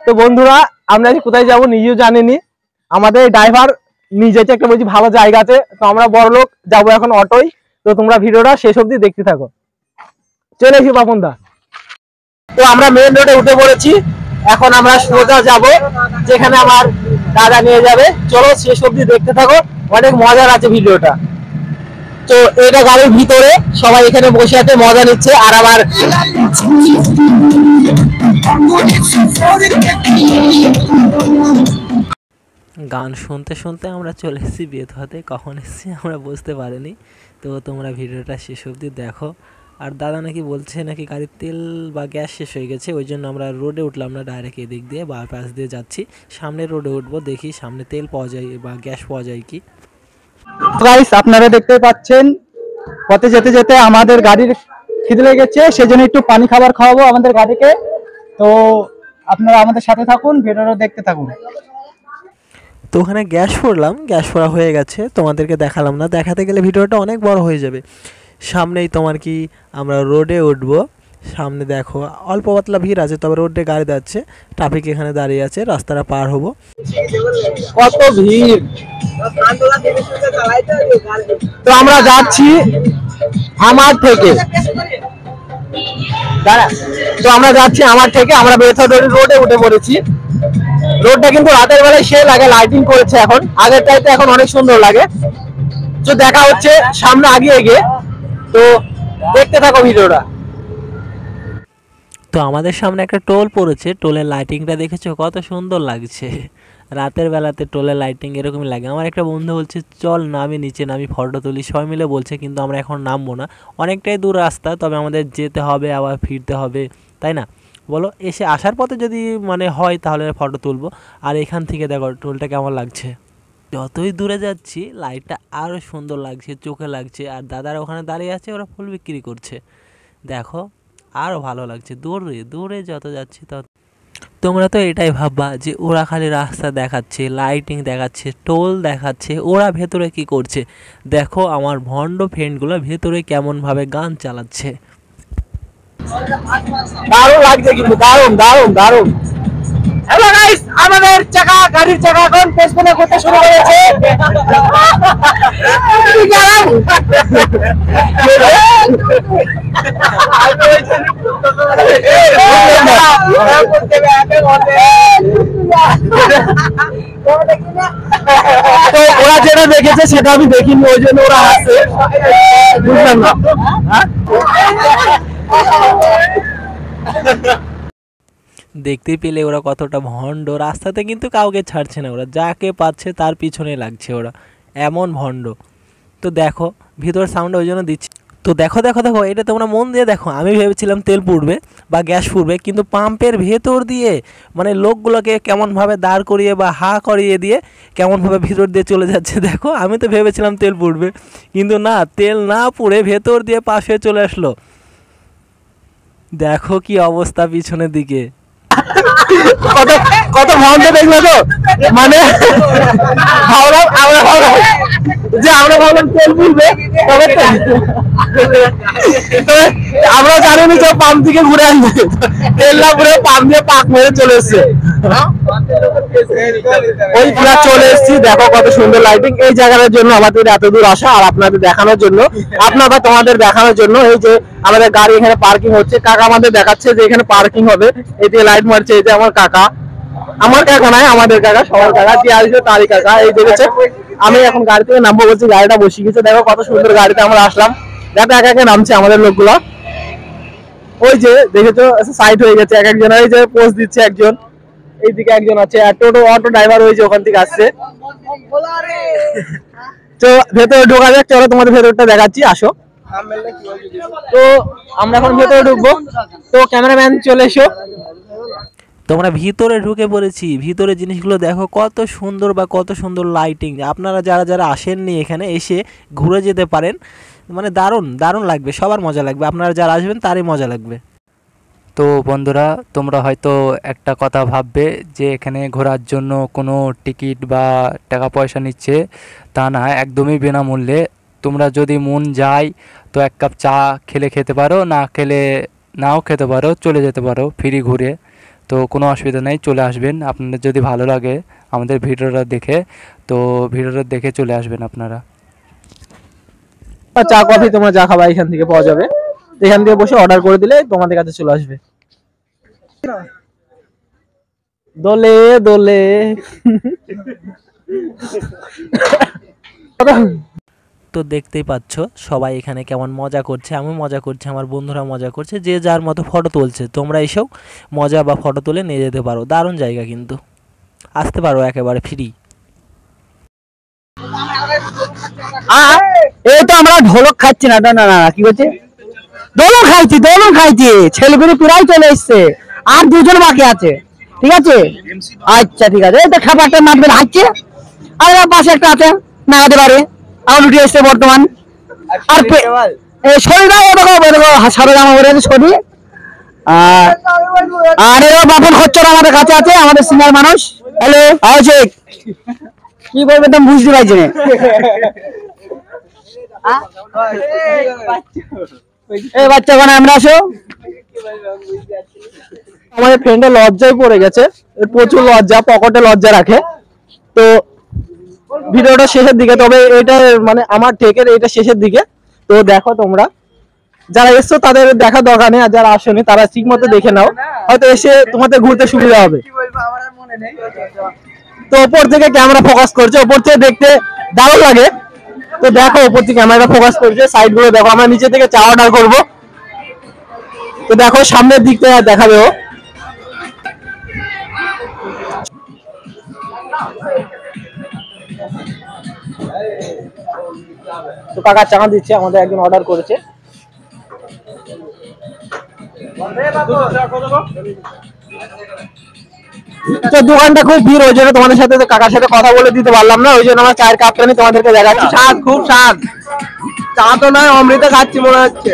তো বন্ধুরা আমরা আজ কোথায় যাব নিজেও জানিনি, আমাদের ড্রাইভার নিজে একটা বলছি ভালো জায়গাতে, তো আমরা বড়লোক যাব এখন অটোয়। তো তোমরা ভিডিওটা শেষ অবধি দেখতে থাকো। চলে এসি বাপন দা। তো আমরা মেইন রোডে উঠে পড়েছি, এখন আমরা সোজা যাব যেখানে আমার দাদা নিয়ে যাবে। চলো শেষ অবধি দেখতে থাকো, অনেক মজার আছে ভিডিওটা। তো এটা গাড়ির ভিতরে সবাই এখানে বসে আছে, মজা নিচ্ছে। আর আবার গান শুনতে শুনতে আমরা চলে এসেছি বেতহাতে। কখন এসেছি আমরা বুঝতে পারিনি। তো তোমরা ভিডিওটা শেষ অবধি দেখো। আর দাদা নাকি বলছে নাকি গাড়ির তেল বা গ্যাস শেষ হয়ে গেছে, ওই জন্য আমরা রোডে উঠলাম না, ডাইরেক্ট এদিক দিয়ে বাইপাস দিয়ে যাচ্ছি। সামনে রোডে উঠবো, দেখি সামনে তেল পাওয়া যায় বা গ্যাস পাওয়া যায় কি। গাইস আপনারা দেখতে পাচ্ছেন পথে যেতে যেতে আমাদের গাড়ির খিদে লেগেছে, সেজন্য একটু পানি খাবার খাওয়াবো আমাদের গাড়িকে। তো আপনারা আমাদের সাথে থাকুন, ভিডিওটা দেখতে থাকুন। তো ওখানে গ্যাস ভরলাম, গ্যাস ভরা হয়ে গেছে, তোমাদেরকে দেখালাম না, দেখাতে গেলে ভিডিওটা অনেক বড় হয়ে যাবে। সামনেই তোমার কি আমরা রোডে উঠবো, সামনে দেখো অল্প পাতলা ভিড় আছে, তবে রোডে গাড়ি যাচ্ছে, ট্রাফিক এখানে দাঁড়িয়ে আছে, রাস্তাটা পার হবো। কত ভিড়। তো আমরা যাচ্ছি আমার থেকে, আমরা বেথর রোডে উঠে পড়েছি। রোডটা কিন্তু রাতের বেলায় সে লাগে, লাইটিং করেছে এখন, আগের চাইতে এখন অনেক সুন্দর লাগে। তো দেখা হচ্ছে সামনে আগে এগিয়ে, তো দেখতে থাকো ভিডিওটা। তো আমাদের সামনে একটা টোল পড়েছে, টোলের লাইটিংটা দেখেছো কত সুন্দর লাগছে। রাতের বেলাতে টোলের লাইটিং এরকমই লাগে। আমার একটা বন্ধু বলছে চল নামি নিচে নামি ফটো তুলি, সবাই মিলে বলছে, কিন্তু আমরা এখন নামবো না, অনেকটাই দূর রাস্তা, তবে আমাদের যেতে হবে আবার ফিরতে হবে, তাই না বলো? এসে আসার পথে যদি মানে হয় তাহলে ফটো তুলবো। আর এখান থেকে দেখো টোলটা কেমন লাগছে, যতই দূরে যাচ্ছি লাইটটা আরও সুন্দর লাগছে, চোখে লাগছে। আর দাদারা ওখানে দাঁড়িয়ে আছে, ওরা ফুল বিক্রি করছে, দেখো আরও ভালো লাগছে। দূরে দূরে যত যাচ্ছি তত। তোমরা তো এটাই ভাববা যে ওরা খালি রাস্তা দেখাচ্ছে, লাইটিং দেখাচ্ছে, টোল দেখাচ্ছে, ওরা ভেতরে কি করছে। দেখো আমার ভণ্ড ফ্রেন্ডগুলো ভেতরে কেমনভাবে গান চালাচ্ছে। দারুণ লাগছে কিন্তু, দারুণ দারুণ দারুণ। হ্যালো গাইস, আমাদের গাড়ির চাকা এখন পেছনে করতে শুরু করেছে। তো ওরা যেটা দেখেছে সেটা আমি দেখিনি, ওই জন্য ওরা হাসছে, বুঝলাম না। দেখতে পেলে ওরা কতটা ভণ্ড, রাস্তাতে কিন্তু কাউকে ছাড়ছে না, ওরা যাকে পাচ্ছে তার পিছনে লাগছে, ওরা এমন ভণ্ড। তো দেখো ভিতর সাউন্ড ওই জন্য দিচ্ছি। তো দেখো দেখো দেখো, এটা তোমরা মন দিয়ে দেখো। আমি ভেবেছিলাম তেল পুড়বে বা গ্যাস পুড়বে, কিন্তু পাম্পের ভেতর দিয়ে মানে লোকগুলোকে কেমনভাবে দাঁড় করিয়ে বা হা করিয়ে দিয়ে কেমনভাবে ভিতর দিয়ে চলে যাচ্ছে। দেখো আমি তো ভেবেছিলাম তেল পুড়বে, কিন্তু না, তেল না পুড়ে ভেতর দিয়ে পাশে চলে আসলো। দেখো কি অবস্থা পিছনের দিকে, কত কত ভণ্ড দেখলো তো, মানে আমরা ভাবলাম তেল পুড়বে, তবে আমরা জানিনি যে পাম্প থেকে ঘুরে আসবে, তেল না পুড়ে পাম্প দিয়ে পাক মেরে চলে এসছে। ওই পুরা চলে এসেছি, দেখো কত সুন্দর লাইটিং। এই জায়গাটার জন্য আমাদের এত দূর আসা, আর আপনাদের দেখানোর জন্য, তোমাদের দেখানোর জন্য। এই যে আমাদের গাড়ি এখানে পার্কিং হচ্ছে, কাকা আমাদের দেখাচ্ছে যে এখানে পার্কিং হবে, এই যে লাইট মারছে। এই যে আমার কাকা, আমার কাকা নয় আমাদের কাকা, সবার কাকা, যে আসবে তারই কাকা। এই দেখেছে আমি এখন গাড়ি থেকে নামবো বলছি, গাড়িটা বসে গেছে। দেখো কত সুন্দর গাড়িতে আমরা আসলাম, দেখো একা একা নামছে আমাদের লোকগুলো। ওই যে দেখেছো সাইড হয়ে গেছে এক একজন, এই যে পোস্ট দিচ্ছে একজন, এইদিকে একজন আছে, আর টোটো অটো ড্রাইভার ওই যে ওখান থেকে আসছে। তো ভেতরে ঢোকা যাক, চলো তোমাদের ভেতরটা দেখাচ্ছি, আসো। তো আমরা এখন ভেতরে ঢুকবো, তো ক্যামেরাম্যান চলে এসো। তোমরা ভিতরে ঢুকে পড়েছি। ভিতরে জিনিসগুলো দেখো কত সুন্দর বা কত সুন্দর লাইটিং। আপনারা যারা যারা আসেননি এখানে এসে ঘুরে যেতে পারেন, মানে দারুণ দারুণ লাগবে, সবার মজা লাগবে, আপনারা যারা আসবেন তারই মজা লাগবে। তো বন্ধুরা তোমরা হয়তো একটা কথা ভাববে যে এখানে ঘোরার জন্য কোনো টিকিট বা টাকা পয়সা নিচ্ছে, তা না, একদমই বিনামূল্যে। তোমরা যদি মন যায় তো এক কাপ চা খেলে খেতে পারো, না খেলে নাও খেতে পারো, চলে যেতে পারো ফ্রি ঘুরে। তো কোনো অসুবিধা নেই, চলে আসবেন। আপনাদের যদি ভালো লাগে আমাদের ভিডিওটা দেখে, তো ভিডিওটা দেখে চলে আসবেন আপনারা। চা কফি তোমরা যা খাবা এখান থেকে পাওয়া যাবে, এখান থেকে বসে অর্ডার করে দিলে তোমাদের কাছে চলে আসবে। দোলে দোলে তো দেখতেই পাচ্ছ সবাই এখানে কেমন মজা করছে, আমি মজা করছি, আমার বন্ধুরা মজা করছে, যে যার মতো ফটো তুলছে। তোমরা এসেও মজা বা ফটো তুলে নিয়ে যেতে পারো, দারুণ জায়গা, কিন্তু আসতে পারো একেবারে ফ্রি। এই তো আমরা ঢোলক খাচ্ছি না, না না না, কি বলছে, দোলক খাইছি, ছেলেগুলো প্রায় চলে এসছে, আর দুজন বাকি আছে, ঠিক আছে। আচ্ছা ঠিক আছে, এই তো খাবারটা মাপবেন হাঁটছে, আর পাশে একটা আছে নাগাতে পারে, আমার উঠে এসছে বর্তমান। আর শরীরটাও সাদা জামা পরে আছে শরীর। আর এবার বাপন খচ্চর আমাদের কাছে আছে, আমাদের সিনিয়র মানুষ। হ্যালো আওয়াজ কি বলবে তুমি বুঝতে পারছি না। এই বাচ্চা কোন আমরা আসো, আমাদের ফ্রেন্ডে লজ্জায় পড়ে গেছে, প্রচুর লজ্জা, পকেটে লজ্জা রাখে। তো ভিডিওটা শেষের দিকে, তবে এটা মানে আমার টেকের এটা শেষের দিকে। তো দেখো তোমরা যারা এসছো তাদের দেখা দরকার নেই, আর যারা আসেনি তারা ঠিক মতো দেখে নাও, হয়তো এসে তোমাদের ঘুরতে সুবিধা হবে। তো ওপর থেকে ক্যামেরা ফোকাস করছে, ওপর থেকে দেখতে দারুণ লাগে। তো দেখো ওপর থেকে ক্যামেরা ফোকাস করছে, সাইড গুলো দেখো। আমরা নিচে থেকে চা অর্ডার করবো, তো দেখো সামনের দিক থেকে দেখাবে ও। তো কাকা চা দিচ্ছে, আমাদের একজন অর্ডার করেছে। তো দোকানটা খুব ভিড়, ওই জন্য তোমাদের সাথে কাকার সাথে কথা বলে দিতে পারলাম না, ওই জন্য আমার চায়ের কাপটা নিয়ে তোমাদেরকে দেখাচ্ছি। স্বাদ, খুব স্বাদ, চা তো নয় অমৃত খাচ্ছি মনে হচ্ছে।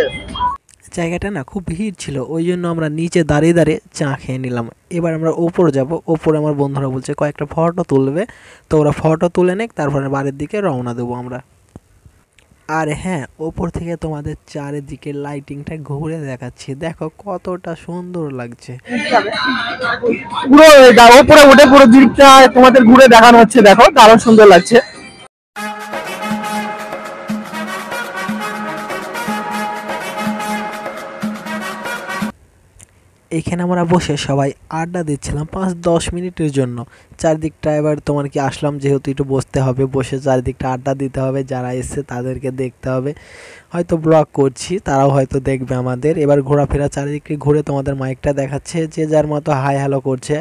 জায়গাটা না খুব ভিড় ছিল, ওই জন্য আমরা নিচে দাঁড়িয়ে দাঁড়িয়ে চা খেয়ে নিলাম। এবার আমরা ওপরে যাব, ওপরে আমার বন্ধুরা বলছে কয়েকটা ফটো তুলবে, তো ওরা ফটো তুলে নেক, তারপরে বাড়ির দিকে রওনা দেবো আমরা। আর হ্যাঁ, ওপর থেকে তোমাদের চারিদিকে লাইটিংটা ঘুরে দেখাচ্ছি, দেখো কতটা সুন্দর লাগছে। পুরো ওপরে উঠে পুরো দিকটা তোমাদের ঘুরে দেখানো হচ্ছে, দেখো দারুণ সুন্দর লাগছে। এখানে আমরা বসে সবাই আড্ডা দিচ্ছিলাম 5-10 মিনিটের জন্য। চারদিকটা এবার তোমার কি আসলাম যেহেতু একটু বসতে হবে, বসে চারদিকটা আড্ডা দিতে হবে, যারা এসছে তাদেরকে দেখতে হবে, হয়তো ব্লগ করছি তারাও হয়তো দেখবে আমাদের। এবার ঘোরাফেরা চারিদিকে ঘুরে তোমাদের মাইকটা দেখাচ্ছে, যে যার মতো হাই হ্যালো করছে,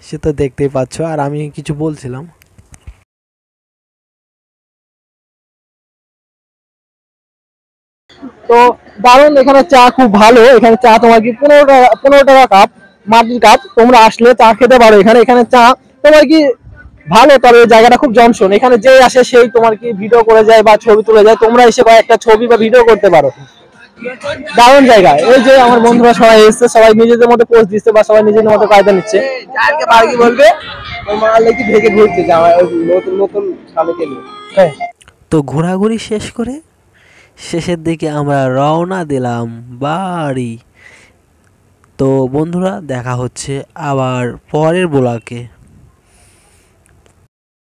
সে তো দেখতেই পাচ্ছ। আর আমি কিছু বলছিলাম, তো দারুণ, এখানে চা খুব ভালো। এখানে চা তোমার কি 15 টাকা কাপ, মাটির কাপ। তোমরা আসলে চা খেতে পারো এখানে। এখানে চা তোমার কি ভালো, তবে জায়গাটা খুব জনশন, এখানে যে আসে সেই তোমার কি ভিডিও করে যায় বা ছবি তুলে যায়। তোমরা এসে কয়েকটা ছবি বা ভিডিও করতে পারো, দারুণ জায়গা। এই যে আমার বন্ধুরা সবাই এসছে, সবাই নিজেদের মতো পোস্ট দিচ্ছে বা সবাই নিজেদের মতো কায়দা নিচ্ছে। বলবে ভেগে ঘুরছে নতুন নতুন স্বামীকে নিয়ে। হ্যাঁ, তো ঘোরাঘুরি শেষ করে শেষের দিকে আমরা রওনা দিলাম বাড়ি। তো বন্ধুরা দেখা হচ্ছে আবার পরের ব্লগে।